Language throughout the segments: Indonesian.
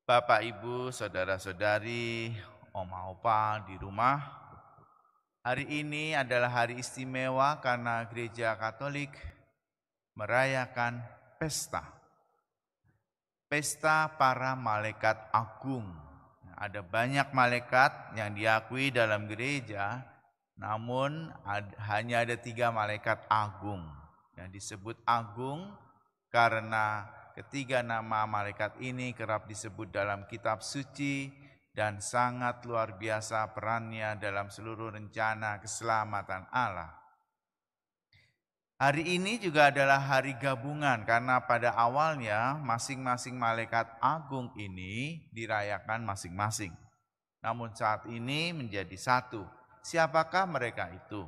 Bapak, Ibu, saudara-saudari, oma, opa di rumah. Hari ini adalah hari istimewa karena Gereja Katolik merayakan pesta para malaikat agung. Ada banyak malaikat yang diakui dalam gereja, namun hanya ada 3 malaikat agung yang disebut agung karena ketiga nama malaikat ini kerap disebut dalam kitab suci dan sangat luar biasa perannya dalam seluruh rencana keselamatan Allah. Hari ini juga adalah hari gabungan karena pada awalnya masing-masing malaikat agung ini dirayakan masing-masing. Namun saat ini menjadi satu. Siapakah mereka itu?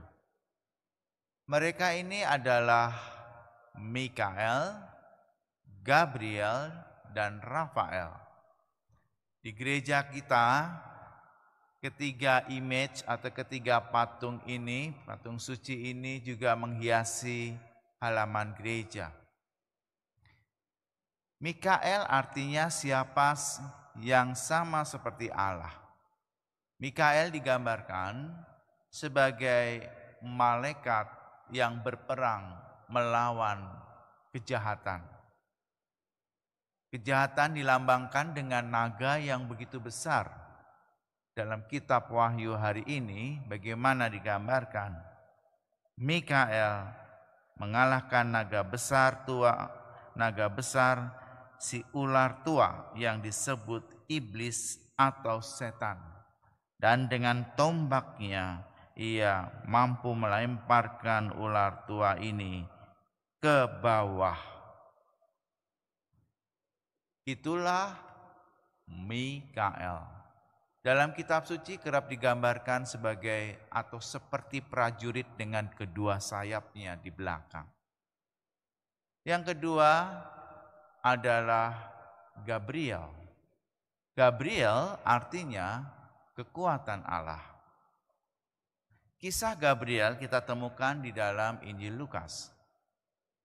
Mereka ini adalah Mikael, Gabriel, dan Rafael. Di gereja kita, ketiga image atau ketiga patung ini, patung suci ini juga menghiasi halaman gereja. Mikael artinya siapa yang sama seperti Allah. Mikael digambarkan sebagai malaikat yang berperang melawan kejahatan. Kejahatan dilambangkan dengan naga yang begitu besar. Dalam kitab Wahyu hari ini bagaimana digambarkan? Mikael mengalahkan naga besar si ular tua yang disebut iblis atau setan. Dan dengan tombaknya ia mampu melemparkan ular tua ini ke bawah. Itulah Mikael. Dalam kitab suci kerap digambarkan sebagai atau seperti prajurit dengan kedua sayapnya di belakang. Yang kedua adalah Gabriel. Gabriel artinya kekuatan Allah. Kisah Gabriel kita temukan di dalam Injil Lukas.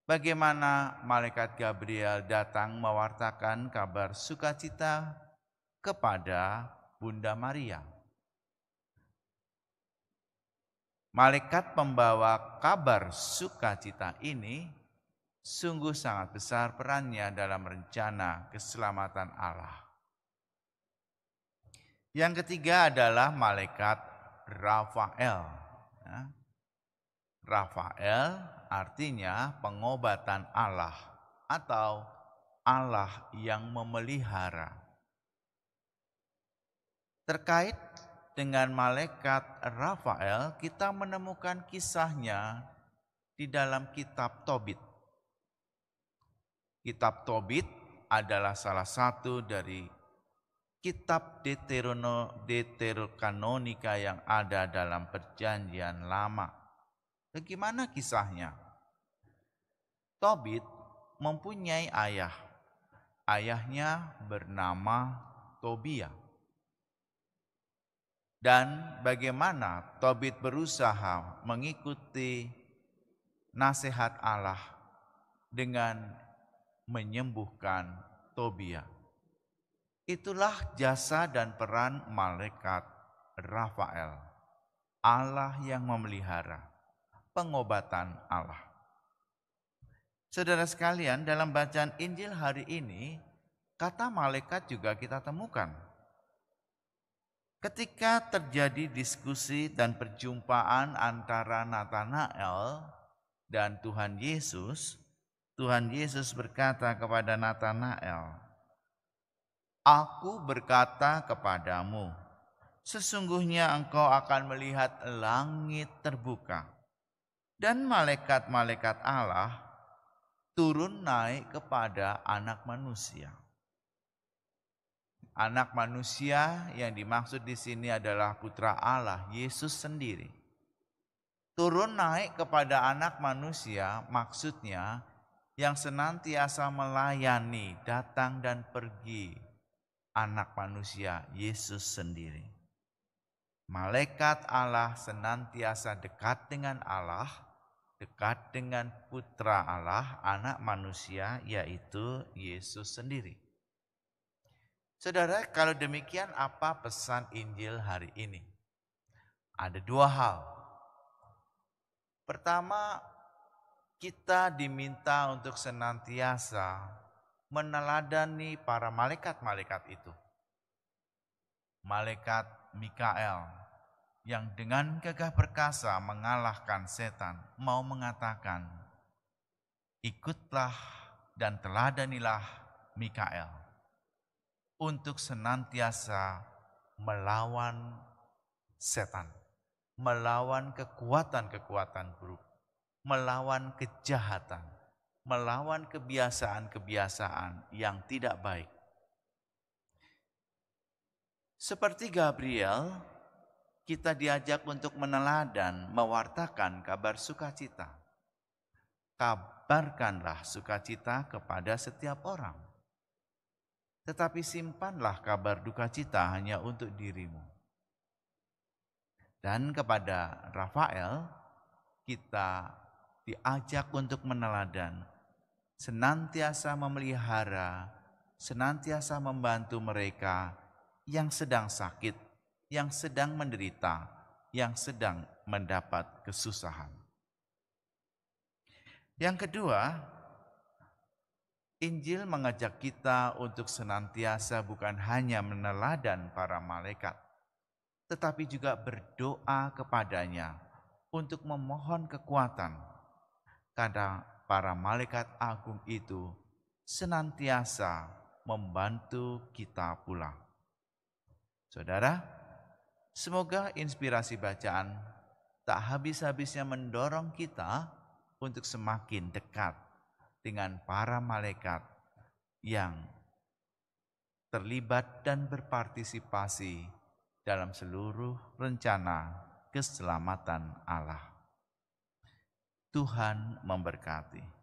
Bagaimana malaikat Gabriel datang mewartakan kabar sukacita kepada Bunda Maria. Malaikat pembawa kabar sukacita ini sungguh sangat besar perannya dalam rencana keselamatan Allah. Yang ketiga adalah malaikat Rafael. Rafael artinya pengobatan Allah atau Allah yang memelihara. Terkait dengan malaikat Rafael, kita menemukan kisahnya di dalam kitab Tobit. Kitab Tobit adalah salah satu dari kitab Deuterokanonika yang ada dalam Perjanjian Lama. Bagaimana kisahnya? Tobit mempunyai ayah. Ayahnya bernama Tobia. Dan bagaimana Tobit berusaha mengikuti nasihat Allah dengan menyembuhkan Tobia. Itulah jasa dan peran malaikat Rafael, Allah yang memelihara, pengobatan Allah. Saudara sekalian, dalam bacaan Injil hari ini, kata malaikat juga kita temukan. Ketika terjadi diskusi dan perjumpaan antara Natanael dan Tuhan Yesus berkata kepada Natanael, "Aku berkata kepadamu, sesungguhnya engkau akan melihat langit terbuka dan malaikat-malaikat Allah turun naik kepada anak manusia." Anak manusia yang dimaksud di sini adalah putra Allah, Yesus sendiri. Turun naik kepada anak manusia maksudnya yang senantiasa melayani, datang dan pergi anak manusia, Yesus sendiri. Malaikat Allah senantiasa dekat dengan Allah, dekat dengan putra Allah, anak manusia, yaitu Yesus sendiri. Saudara, kalau demikian apa pesan Injil hari ini? Ada dua hal. Pertama, kita diminta untuk senantiasa meneladani para malaikat-malaikat itu. Malaikat Mikael yang dengan gagah perkasa mengalahkan setan mau mengatakan, ikutlah dan teladanilah Mikael untuk senantiasa melawan setan, melawan kekuatan-kekuatan buruk, melawan kejahatan, melawan kebiasaan-kebiasaan yang tidak baik. Seperti Gabriel, kita diajak untuk meneladan, mewartakan kabar sukacita. Kabarkanlah sukacita kepada setiap orang. Tetapi simpanlah kabar duka cita hanya untuk dirimu. Dan kepada Rafael, kita diajak untuk meneladan, senantiasa memelihara, senantiasa membantu mereka yang sedang sakit, yang sedang menderita, yang sedang mendapat kesusahan. Yang kedua, Injil mengajak kita untuk senantiasa bukan hanya meneladan para malaikat, tetapi juga berdoa kepadanya untuk memohon kekuatan, karena para malaikat agung itu senantiasa membantu kita pula. Saudara, semoga inspirasi bacaan tak habis-habisnya mendorong kita untuk semakin dekat dengan para malaikat yang terlibat dan berpartisipasi dalam seluruh rencana keselamatan Allah. Tuhan memberkati.